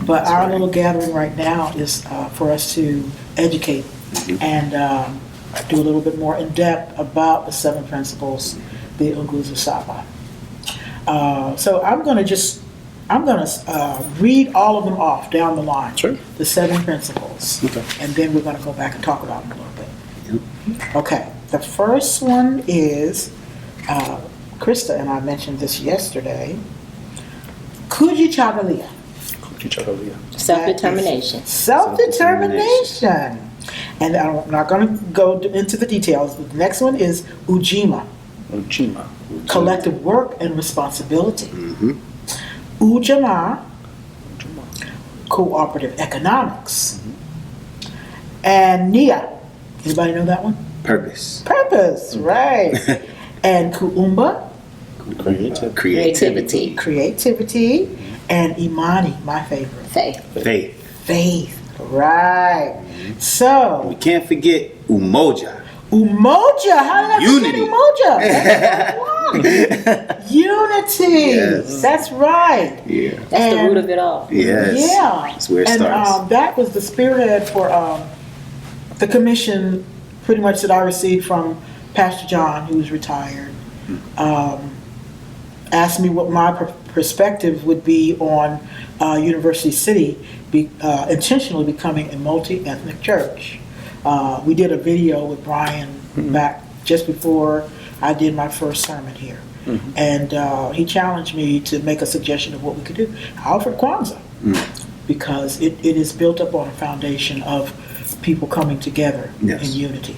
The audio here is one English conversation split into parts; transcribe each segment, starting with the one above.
But our little gathering right now is for us to educate and do a little bit more in depth about the 7 principles, the Unguzu Saba. So I'm going to read all of them off down the line. Sure. The 7 principles. Okay. And then we're going to go back and talk about them a little bit. Okay. The first one is, Christa and I mentioned this yesterday, Kujichagulia. Self-determination. Self-determination. And I'm not going to go into the details, but the next one is Ujima. Ujima. Collective work and responsibility. Ujamaa, cooperative economics. And Nia, anybody know that one? Purpose. Purpose, right. And Kuumba, Creativity. creativity. And Imani, my favorite. Faith. Faith, right. So, We can't forget Umoja. Umoja, how did I Unity. forget Umoja? Unity, Yes. that's right. Yeah. That's the root of it all. Yes. Yeah. That's where it And starts. that was the spearhead for the commission pretty much that I received from Pastor John, who's retired. Asked me what my perspective would be on University City intentionally becoming a multi-ethnic church. We did a video with Brian back just before I did my first sermon here. And he challenged me to make a suggestion of what we could do. I offered Kwanzaa because it is built up on a foundation of people coming together Yes. in unity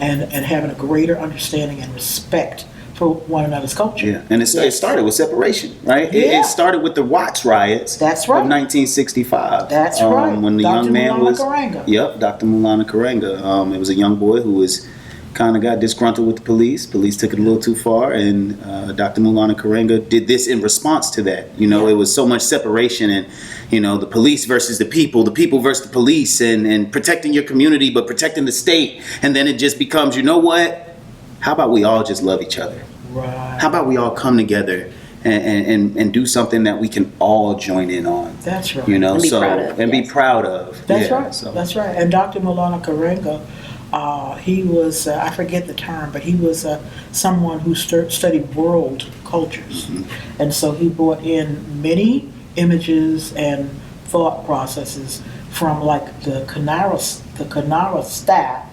and having a greater understanding and respect for one another's culture. Yeah, and it started with separation, right? Yeah. It started with the Watts riots. That's right. Of 1965. That's right. When the Dr. young man Mulana was. Karenga. Yep, Dr. Mulana Karenga. It was a young boy who was kind of got disgruntled with the police. Police took it a little too far, and Dr. Mulana Karenga did this in response to that. You know, it was so much separation, and the police versus the people versus the police, and protecting your community but protecting the state, and then it just becomes, you know what? How about we all just love each other? Right. How about we all come together and do something that we can all join in on? That's right. And be proud of, be yes. proud of. That's Yeah, right. so. That's right. And Dr. Mulana Karenga, he was, I forget the term, but he was someone who studied world cultures. And so he brought in many images and thought processes from like the Kanara staff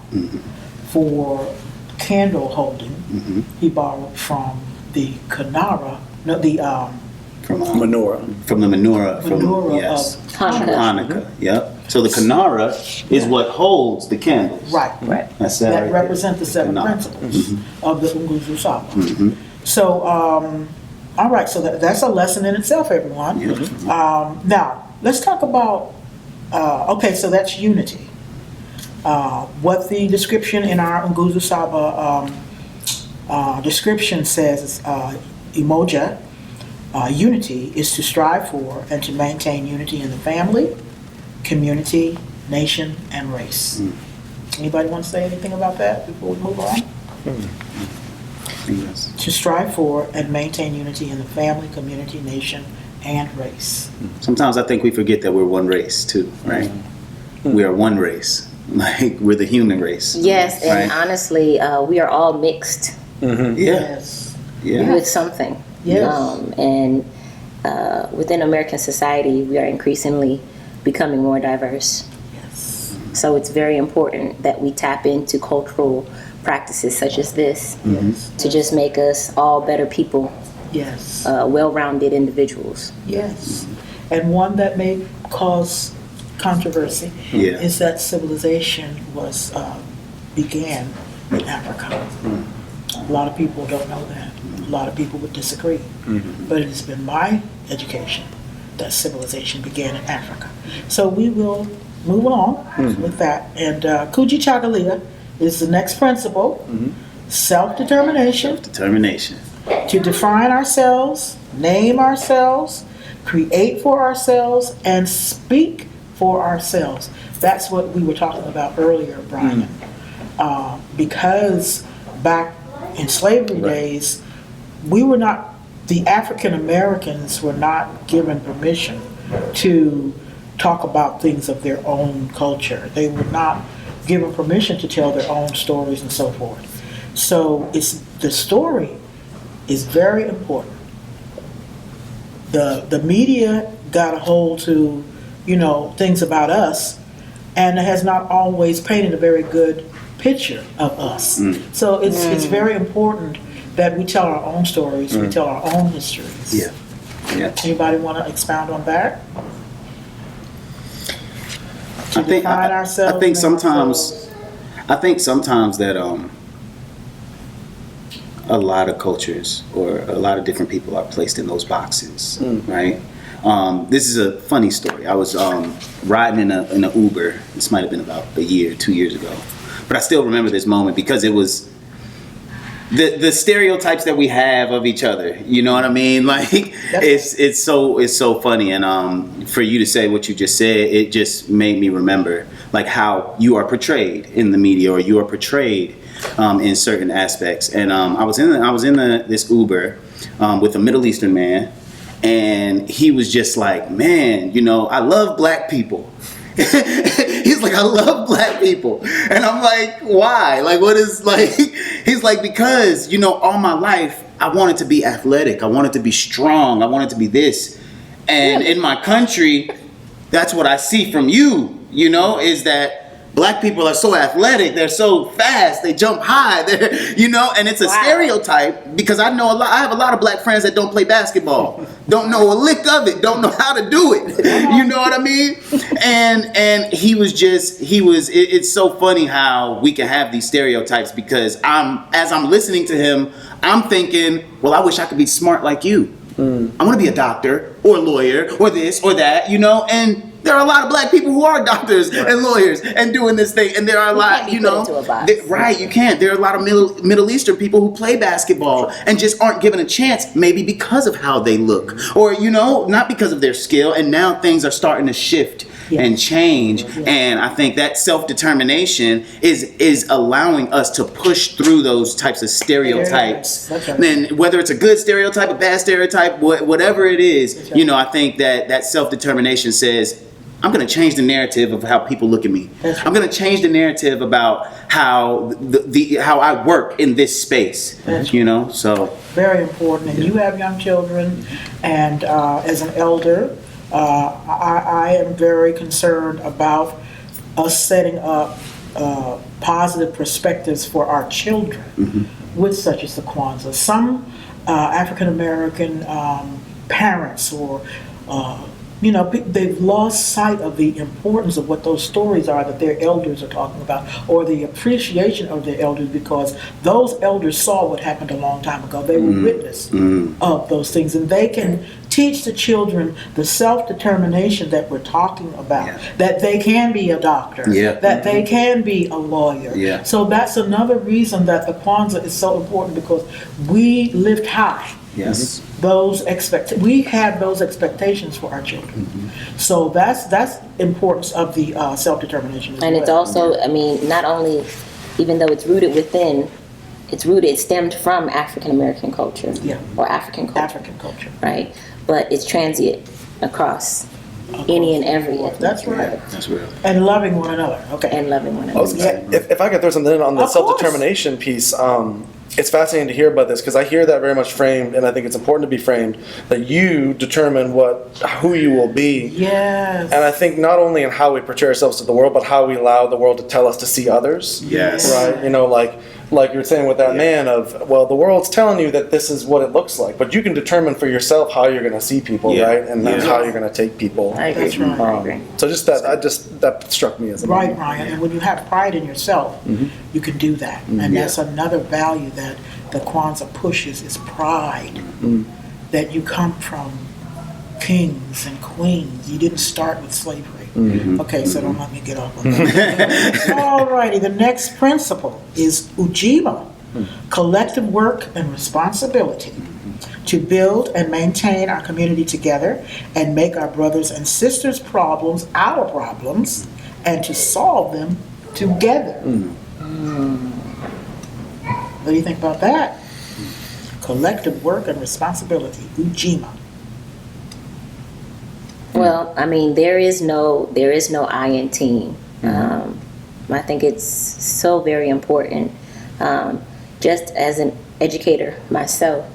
for candle holding. He borrowed from the Kanara, no, the From Menorah. From the menorah. menorah Yes. of Hanukkah. Yep. So the Kanara is what holds the candles. Right. That's That right represent the 7 Kanara. principles of the Unguzu Saba. So, all right, so that's a lesson in itself, everyone. Now, let's talk about, okay, so that's unity. What the description in our Unguzu Saba description says is Umoja, unity is to strive for and to maintain unity in the family, community, nation, and race. Anybody want to say anything about that before we move on? Yes. To strive for and maintain unity in the family, community, nation, and race. Sometimes I think we forget that we're one race too, right? We are one race. Like we're the human race. Yes, and right? honestly, we are all mixed Yes. Yeah. with something. Yes. And within American society, we are increasingly becoming more diverse. Yes. So it's very important that we tap into cultural practices such as this Yes. to just make us all better people, Yes. well-rounded individuals. Yes. And one that may cause controversy Yeah. is that civilization was began in Africa. A lot of people don't know that. A lot of people would disagree. But it has been my education that civilization began in Africa. So we will move along with that. And Kujichagulia is the next principle, self-determination, Determination. to define ourselves, name ourselves, create for ourselves, and speak for ourselves. That's what we were talking about earlier, Brian. Because back in slavery days, we were not, the African Americans were not given permission to talk about things of their own culture. They were not given permission to tell their own stories and so forth. So the story is very important. The media got a hold to, things about us, and it has not always painted a very good picture of us. So it's very important that we tell our own stories, we tell our own histories. Yeah. Yeah. Anybody want to expound on that? I think sometimes that a lot of cultures or a lot of different people are placed in those boxes, right? This is a funny story. I was riding in a Uber. This might have been about 2 years ago, but I still remember this moment because it was the stereotypes that we have of each other. You know what I mean? Like it's so funny. And for you to say what you just said, it just made me remember like how you are portrayed in the media, or you are portrayed in certain aspects. And I was in this Uber with a Middle Eastern man, and he was just like, man, I love black people. He's like, I love black people. And I'm like, why? Like, what is like, he's like, because, all my life, I wanted to be athletic. I wanted to be strong. I wanted to be this. And in my country, that's what I see from you, is that black people are so athletic. They're so fast. They jump high. And it's a stereotype because I have a lot of black friends that don't play basketball, don't know a lick of it, don't know how to do it. You know what I mean? And it's so funny how we can have these stereotypes because as I'm listening to him, I'm thinking, well, I wish I could be smart like you. I want to be a doctor or a lawyer or this or that, and there are a lot of black people who are doctors and lawyers and doing this thing, and there are a lot, right? You can't. There are a lot of Middle Eastern people who play basketball and just aren't given a chance, maybe because of how they look, or not because of their skill. And now things are starting to shift and change, and I think that self-determination is allowing us to push through those types of stereotypes. And whether it's a good stereotype, a bad stereotype, whatever it is, I think that self-determination says, I'm going to change the narrative of how people look at me. I'm going to change the narrative about how how I work in this space. So very important. And you have young children, and as an elder, I am very concerned about us setting up positive perspectives for our children with such as the Kwanzaa. Some African American parents or they've lost sight of the importance of what those stories are that their elders are talking about, or the appreciation of their elders, because those elders saw what happened a long time ago. They were witness of those things, and they can teach the children the self-determination that we're talking about, that they can be a doctor, that they can be a lawyer. So that's another reason that the Kwanzaa is so important, because we lift high we have those expectations for our children. So that's importance of the self-determination. And it's also, not only, even though it's rooted within, it stemmed from African American culture or African culture, right? But it's transient across any and every ethnic. That's right. That's real. And loving one another. Okay. And loving one another. If I could throw something in on the self-determination piece, it's fascinating to hear about this, because I hear that very much framed, and I think it's important to be framed, that you determine who you will be. Yes. And I think not only in how we portray ourselves to the world, but how we allow the world to tell us to see others. Yes. Right? Like you're saying with that man of, well, the world's telling you that this is what it looks like, but you can determine for yourself how you're going to see people, right? And that's how you're going to take people. I agree. That's right. I agree. So just that struck me as a right, Ryan. And when you have pride in yourself, you can do that. And that's another value that the Kwanzaa pushes, is pride. That you come from kings and queens. You didn't start with slavery. Okay, so don't let me get off on that. All righty, the next principle is ujima, collective work and responsibility to build and maintain our community together and make our brothers and sisters' problems our problems and to solve them together. What do you think about that? Collective work and responsibility, ujima. Well, I mean, there is no I in team. I think it's so very important, just as an educator myself,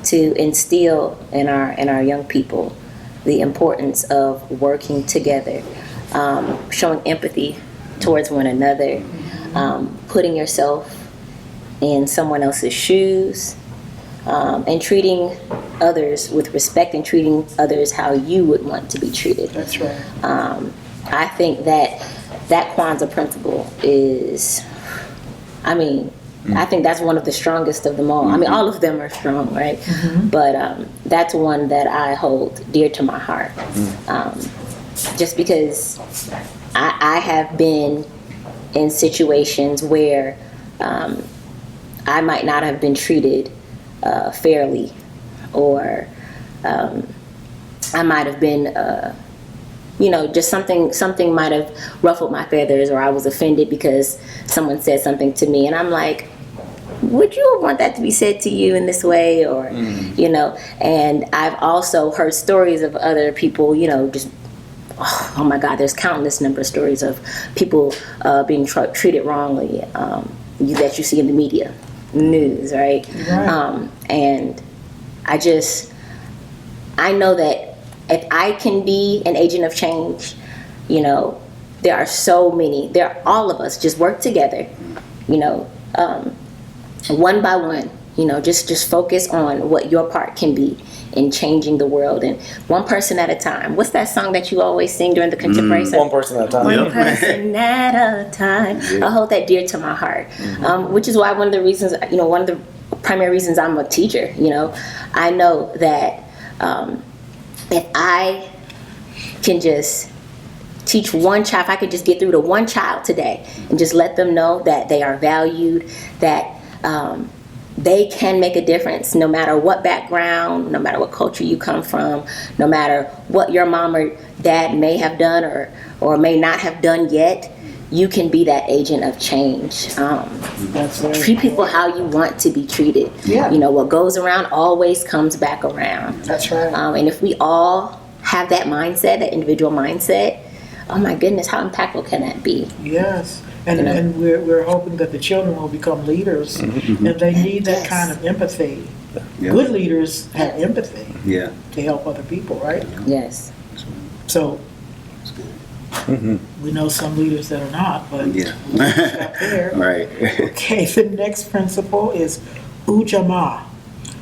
to instill in our young people the importance of working together, showing empathy towards one another, putting yourself in someone else's shoes, and treating others with respect and treating others how you would want to be treated. That's right. I think that Kwanzaa principle is, I mean, I think that's one of the strongest of them all. I mean, all of them are strong, right? But that's one that I hold dear to my heart. Just because I have been in situations where I might not have been treated fairly, or I might have been, just something might have ruffled my feathers, or I was offended because someone said something to me, and I'm like, would you want that to be said to you in this way? Or, and I've also heard stories of other people, just, oh my God, there's countless number of stories of people being treated wrongly that you see in the media, news, right? And I know that if I can be an agent of change, there are so many, all of us just work together, one by one, just focus on what your part can be in changing the world, and one person at a time. What's that song that you always sing during the contemporary session? One person at a time. One person at a time. I hold that dear to my heart, which is why one of the reasons, one of the primary reasons I'm a teacher. I know that if I can just teach one child, if I could just get through to one child today and just let them know that they are valued, that they can make a difference no matter what background, no matter what culture you come from, no matter what your mom or dad may have done or may not have done yet, you can be that agent of change. Treat people how you want to be treated. Yeah. What goes around always comes back around. That's right. And if we all have that mindset, that individual mindset, oh my goodness, how impactful can that be? Yes. And we're hoping that the children will become leaders, and they need that kind of empathy. Yeah. Good leaders have empathy Yeah. to help other people, right? Yes. So we know some leaders that are not, but Yeah. we'll stop there. Right. Okay, the next principle is Ujamaa,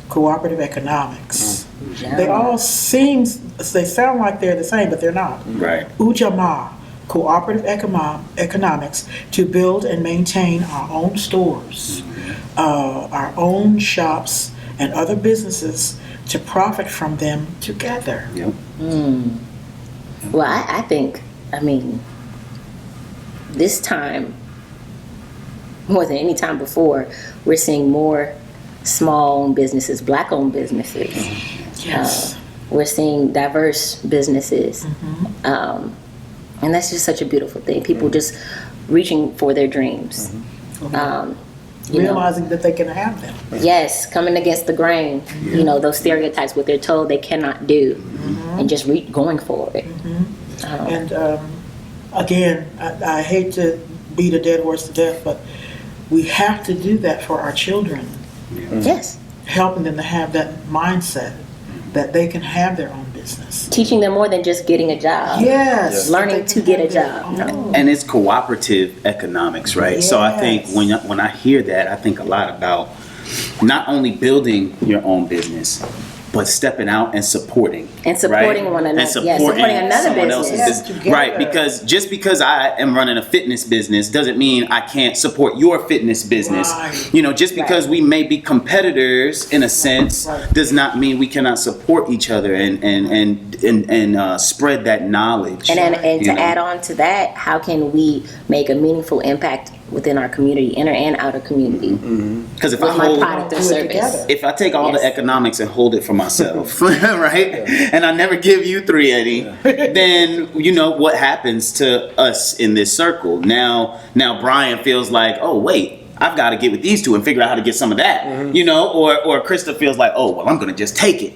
cooperative economics. They all they sound like they're the same, but they're not. Right. Ujamaa, cooperative economics, to build and maintain our own stores, our own shops, and other businesses to profit from them together. Yep. Well, I think, this time, more than any time before, we're seeing more small-owned businesses, black-owned businesses. Yes. We're seeing diverse businesses. And that's just such a beautiful thing. People just reaching for their dreams. Realizing that they can have them. Yes, coming against the grain. Those stereotypes, what they're told they cannot do, and just going for it. And again, I hate to beat a dead horse to death, but we have to do that for our children. Yes. Helping them to have that mindset that they can have their own business. Teaching them more than just getting a job. Yes. Learning to get a job. And it's cooperative economics, right? So I think when I hear that, I think a lot about not only building your own business, but stepping out and supporting. And supporting one another. And supporting another someone business. else's business. Right, because just because I am running a fitness business doesn't mean I can't support your fitness business. Right. Just because we may be competitors in a sense does not mean we cannot support each other and spread that knowledge. And to add on to that, how can we make a meaningful impact within our community, inner and outer community? Because if with I my hold, product or service. if I take all the economics and hold it for myself, right, and I never give you 380, then what happens to us in this circle? Now Brian feels like, oh wait, I've got to get with these two and figure out how to get some of that, or Christa feels like, oh well, I'm gonna just take it,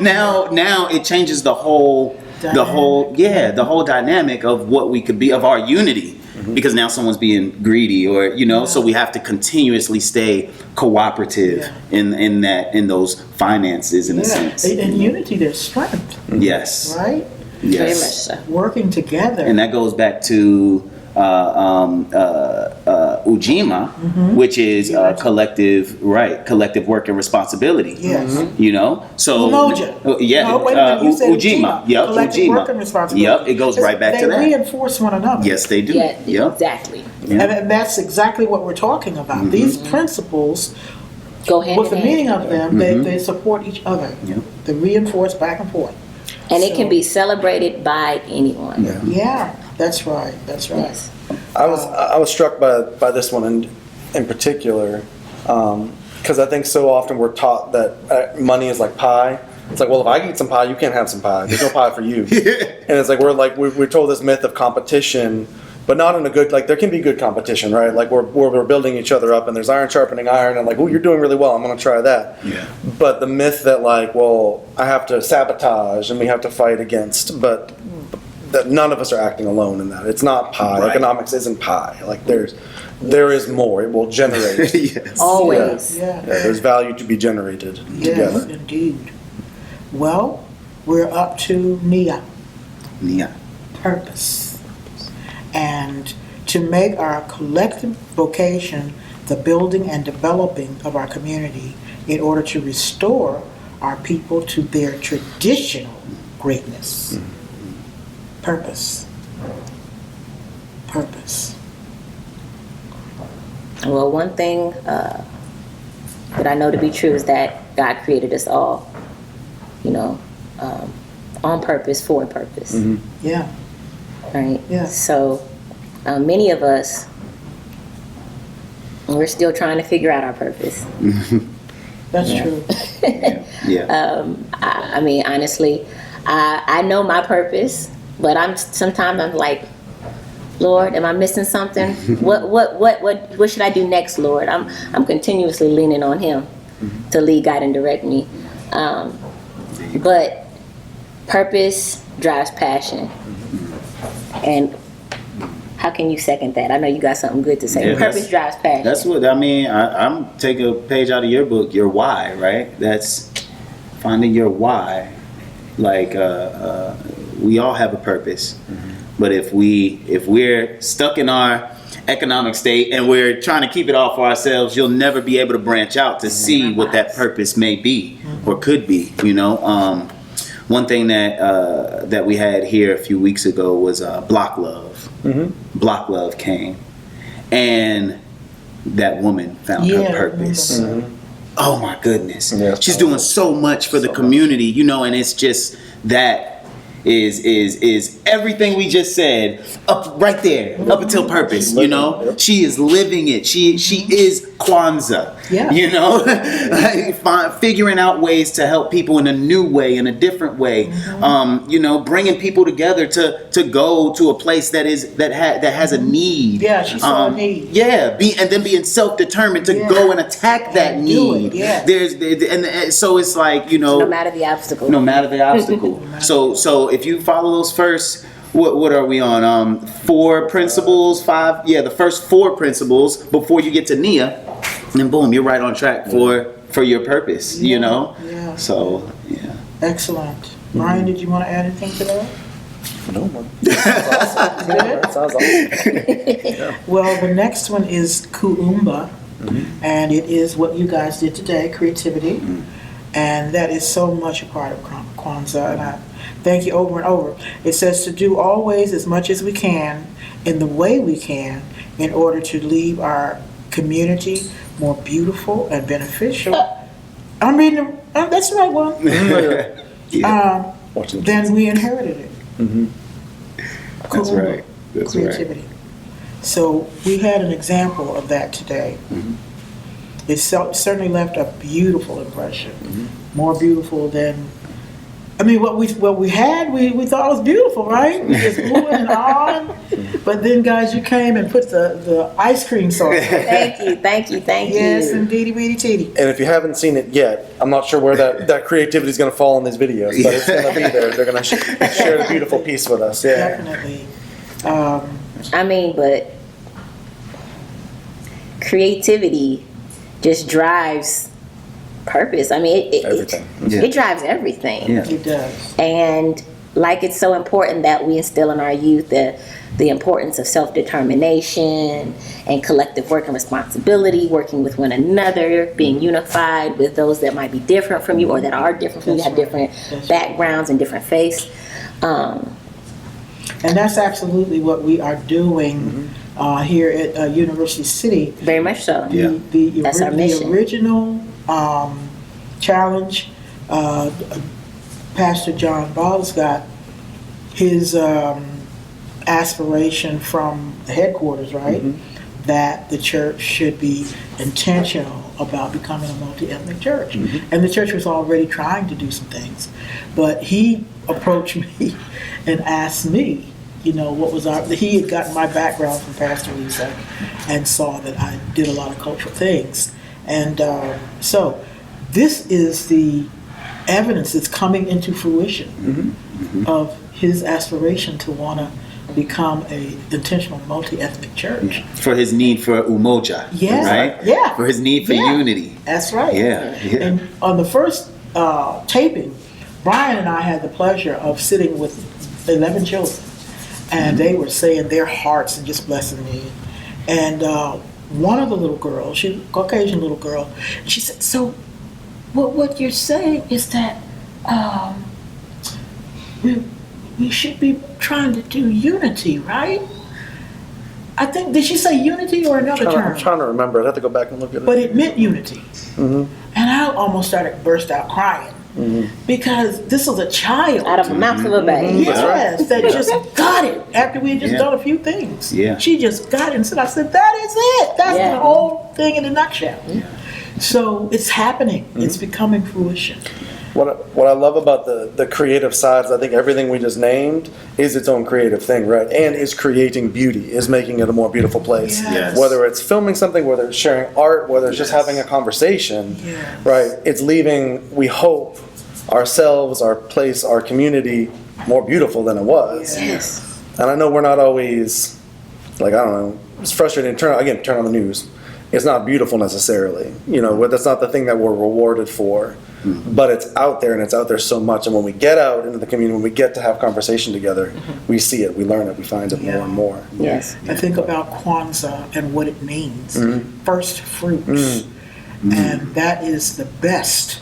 Now it changes the whole the whole dynamic of what we could be, of our unity. Because now someone's being greedy, or so we have to continuously stay cooperative in those finances, in a sense. In unity, there's strength. Yes. Right. Yes. Very much so. Working together. And that goes back to Ujima, which is collective work and responsibility. Yes. So Umoja. wait a minute, you said Ujima. Yep, collective Ujima. work and responsibility. Yep, it goes right back to that. They reinforce one another. Yes, they do. Yeah, Yep. exactly. And that's exactly what we're talking about. These principles, Go hand with in the hand. meaning of them, they support each other. Yep. They reinforce back and forth. And it can be celebrated by anyone. Yeah, that's right. That's right. Yes. I was struck by this one in particular, because I think so often we're taught that money is like pie. It's like, well, if I eat some pie, you can't have some pie. There's no pie for you. And it's like we're told this myth of competition, but not in a good, like, there can be good competition, right? Like we're building each other up, and there's iron sharpening iron, and like, oh, you're doing really well, I'm going to try that. Yeah. But the myth that, like, well, I have to sabotage and we have to fight against, but that none of us are acting alone in that. It's not pie. Right. Economics isn't pie. Like, there is more. It will generate. Yes. Always. Yeah. There's value to be generated Yes, together. indeed. Well, we're up to Nia, Yeah. purpose. And to make our collective vocation the building and developing of our community in order to restore our people to their traditional greatness. Purpose. Purpose. Well, one thing that I know to be true is that God created us all, on purpose, for a purpose. Yeah. Right? Yeah. So many of us, we're still trying to figure out our purpose. That's true. Yeah. I mean, honestly, I know my purpose, but sometimes I'm like, Lord, am I missing something? What should I do next, Lord? I'm continuously leaning on Him to lead, guide, and direct me. But purpose drives passion. And how can you second that? I know you got something good to say. Yeah, Purpose drives passion. That's what I mean. I'm taking a page out of your book, your why, right? That's finding your why. Like we all have a purpose, but if we're stuck in our economic state and we're trying to keep it all for ourselves, you'll never be able to branch out to see what that purpose may be or could be. One thing that we had here a few weeks ago was Block Love. Block Love came, and that woman found her purpose. Oh my goodness, she's doing so much for the community, and it's just that is everything we just said up right there, up until purpose. She is living it. She is Kwanzaa. Figuring out ways to help people in a new way, in a different way. Bringing people together to go to a place that has a need. Yeah, she saw a need. And then being self-determined to go and attack that need. So it's like no matter the obstacle. No matter the obstacle. So if you follow those first, what are we on? 4 principles, 5. Yeah, the first 4 principles before you get to Nia, and boom, you're right on track for your purpose. Yeah. So yeah. Excellent. Brian, did you want to add anything to that? No, man. Sounds awesome. That sounds awesome. Well, the next one is Kuumba, and it is what you guys did today, creativity, and that is so much a part of Kwanzaa, and I thank you over and over. It says to do always as much as we can in the way we can in order to leave our community more beautiful and beneficial. I'm reading, that's the right one. Then we inherited it. That's right. That's creativity. right. So we had an example of that today. It certainly left a beautiful impression, more beautiful than, mean, what we had, we thought was beautiful, right? We just moving and on. But then, guys, you came and put the ice cream sauce. Thank you. Yes, indeedy, weedy, teedy. And if you haven't seen it yet, I'm not sure where that creativity is going to fall in these videos, but it's going to be there. They're going to share a beautiful piece with us. Yeah. Definitely. I mean, but creativity just drives purpose. I mean, Everything. it drives everything. Yeah. It does. And like, it's so important that we instill in our youth the importance of self-determination and collective work and responsibility, working with one another, being unified with those that might be different from you or that are different from you, have different backgrounds and different faiths. And that's absolutely what we are doing here at University City. Very much so. That's our The mission. original challenge, Pastor John Ball's got his aspiration from the headquarters, right? That the church should be intentional about becoming a multi-ethnic church. And the church was already trying to do some things. But he approached me and asked me, you know, he had gotten my background from Pastor Lisa and saw that I did a lot of cultural things. And so this is the evidence that's coming into fruition of his aspiration to want to become a intentional multi-ethnic church. For his need for umoja, right? Yeah. For his need for unity. That's right. Yeah. And on the first taping, Brian and I had the pleasure of sitting with 11 children, and they were saying their hearts and just blessing me. And one of the little girls, she's a Caucasian little girl, she said, so what you're saying is that we should be trying to do unity, right? I think, did she say unity or another term? I'm trying to remember. I'd have to go back and look at it. But it meant unity. And I almost burst out crying. Because this was a child. Out of the mouth of a baby. Yes, that just got it after we had just done a few things. Yeah. She just got it and said, I said, that is it. That's the whole thing in a nutshell. So it's happening. It's becoming fruition. What I love about the creative sides, I think everything we just named is its own creative thing, right? And is creating beauty, is making it a more beautiful place. Yes. Whether it's filming something, whether it's sharing art, whether it's just having a conversation, right? It's leaving, we hope, ourselves, our place, our community more beautiful than it was. Yes. And I know we're not always, like, I don't know, it's frustrating to turn on the news. It's not beautiful necessarily. You know, that's not the thing that we're rewarded for. But it's out there, and it's out there so much. And when we get out into the community, when we get to have conversation together, we see it, we learn it, we find it more and more. Yes. I think about Kwanzaa and what it means. First fruits. And that is the best.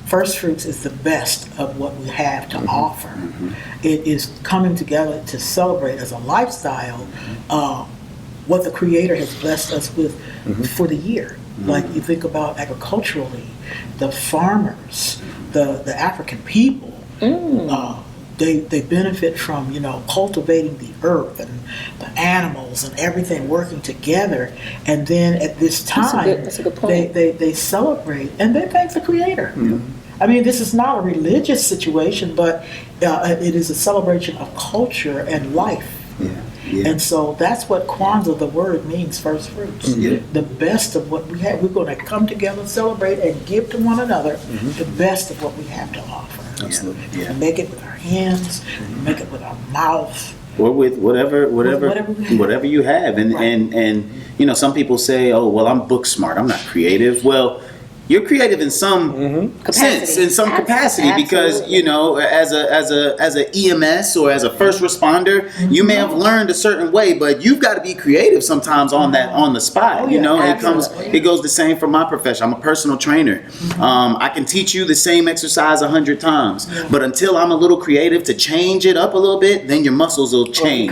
First fruits is the best of what we have to offer. It is coming together to celebrate as a lifestyle what the Creator has blessed us with for the year. Like you think about agriculturally, the farmers, the African people, they benefit from, you know, cultivating the earth and the animals and everything working together. And then at this time, that's a good point. they celebrate and they thank the Creator. I mean, this is not a religious situation, but it is a celebration of culture and life. And so that's what Kwanzaa, the word, means, first fruits. The best of what we have. We're going to come together, celebrate, and give to one another the best of what we have to offer. Absolutely. And make it with our hands, make it with our mouth. Or with whatever you have. And, Right. and you know, some people say, oh, well, I'm book smart, I'm not creative. Well, you're creative in some sense, in some capacity, because you know, as a EMS or as a first responder, you may have learned a certain way, but you've got to be creative sometimes on the spot. You know, it goes the same for my profession. I'm a personal trainer. I can teach you the same exercise 100 times, but until I'm a little creative to change it up a little bit, then your muscles will change.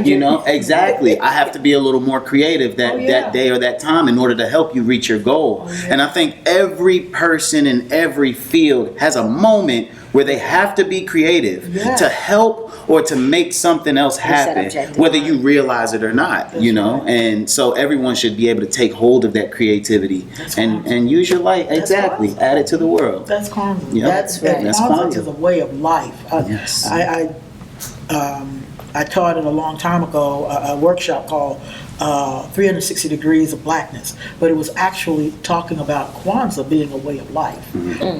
You know, exactly. I have to be a little more creative that day or that time in order to help you reach your goal. And I think every person in every field has a moment where they have to be creative to help or to make something else happen, whether you realize it or not, you know. right. And so everyone should be able to take hold of that creativity and use your light. Exactly. Kwanzaa. Add it to the world. That's Kwanzaa. Yeah. That's right. That's Kwanzaa Kwanzaa. is a way of life. Yes. I taught it a long time ago, a workshop called 360 Degrees of Blackness, but it was actually talking about Kwanzaa being a way of life,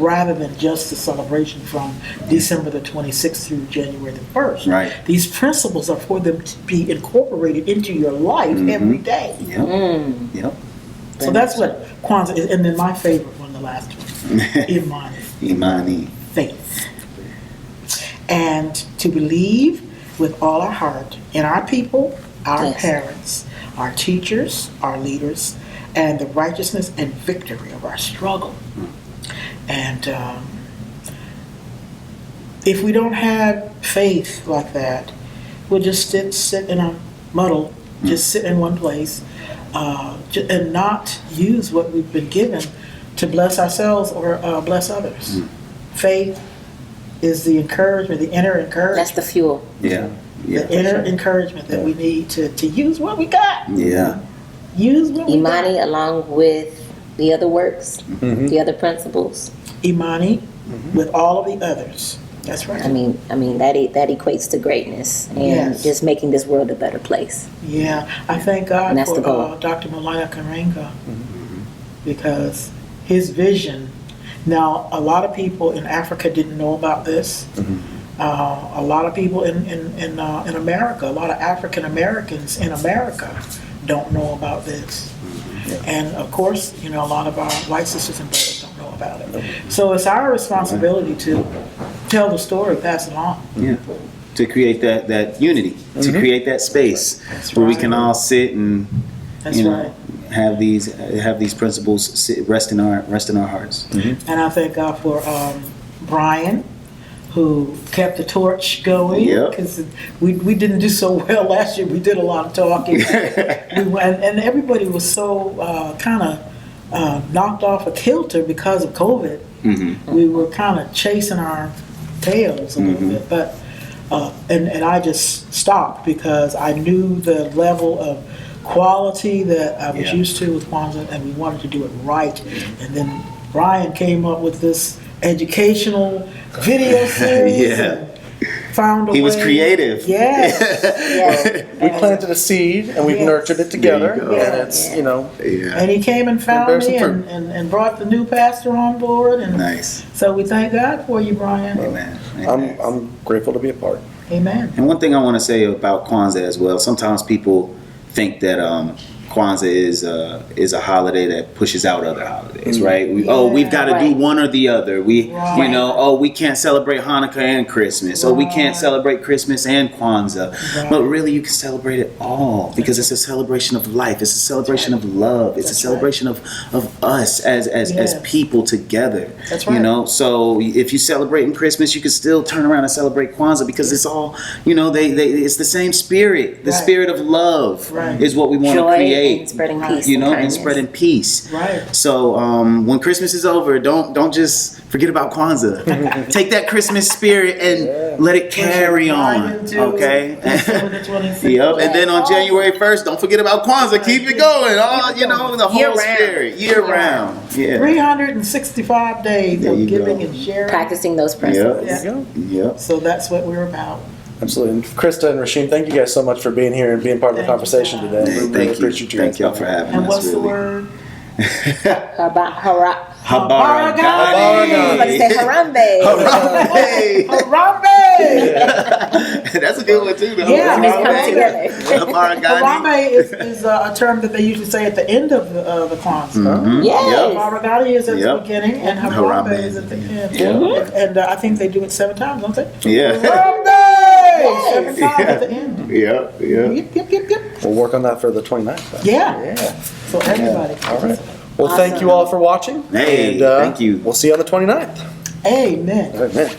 rather than just the celebration from December the 26th through January the 1st. Right. These principles are for them to be incorporated into your life every day. Yep. Yep. So that's what Kwanzaa is. And then my favorite one, the last one, Imani. Imani. Faith. And to believe with all our heart in our people, our parents, our teachers, our leaders, and the righteousness and victory of our struggle. And if we don't have faith like that, we'll just sit in a muddle, just sit in one place, and not use what we've been given to bless ourselves or bless others. Faith is the encouragement, the inner encouragement. That's the fuel. Yeah. The inner encouragement that we need to use what we got. Yeah. Use what we got. Imani, along with the other works, the other principles. Imani, with all of the others. That's right. I mean that equates to greatness and just making this world a better place. Yeah, I thank God And that's the goal. for Dr. Malaya Karenga, because his vision. Now, a lot of people in Africa didn't know about this. A lot of people in America, a lot of African Americans in America don't know about this. And of course, you know, a lot of our white sisters and brothers don't know about it. So it's our responsibility to tell the story, pass it on. Yeah. To create that unity, to create that space where we can all sit and have these principles rest in our hearts. And I thank God for Brian, who kept the torch going, because we didn't do so well last year. We did a lot of talking. We went, and everybody was so kind of knocked off a kilter because of COVID. We were kind of chasing our tails a little bit, but and I just stopped because I knew the level of quality that I was used to with Kwanzaa, and we wanted to do it right. And then Brian came up with this educational video series. And found a way. He was creative. Yes. We planted a seed and we've nurtured it together, and it's And he came and found me and brought the new pastor on board. And so we thank God for you, Brian. Amen. I'm grateful to be a part. Amen. And one thing I want to say about Kwanzaa as well, sometimes people think that Kwanzaa is a holiday that pushes out other holidays, right? We've got to do one or the other. We can't celebrate Hanukkah and Christmas, we can't celebrate Christmas and Kwanzaa. But really, you can celebrate it all because it's a celebration of life. It's a celebration of love. It's a celebration of us as people together. That's right. You know, so if you celebrate Christmas, you can still turn around and celebrate Kwanzaa because it's all, it's the same spirit. The spirit of love is what we want to create. And spreading peace, and spreading peace. Right. So when Christmas is over, don't just forget about Kwanzaa. Take that Christmas spirit and let it carry on. Okay. Yep. And then on January 1st, don't forget about Kwanzaa. Keep it going. The whole spirit year round. Yeah. 365 days of giving and sharing, practicing those principles. Yep. So that's what we're about. Absolutely. And Christa and Rasheem, thank you guys so much for being here and being part of the conversation today. We really appreciate you. Thank y'all for having us. And what's the word? Habaragani. Let's say Harambe. Harambe. That's a good one too, though. Yeah, Habaragani is a term that they usually say at the end of the Kwanzaa. Habaragani is at the beginning, and Harambe is at the end. And I think they do it 7 times, don't they? Yeah. Harambe! 7 times at the end. Yep. Yep. We'll work on that for the 29th. Then. Yeah. So everybody. All right. Well, thank you all for watching. Hey, and, thank you. We'll see you on the 29th. Amen. Amen.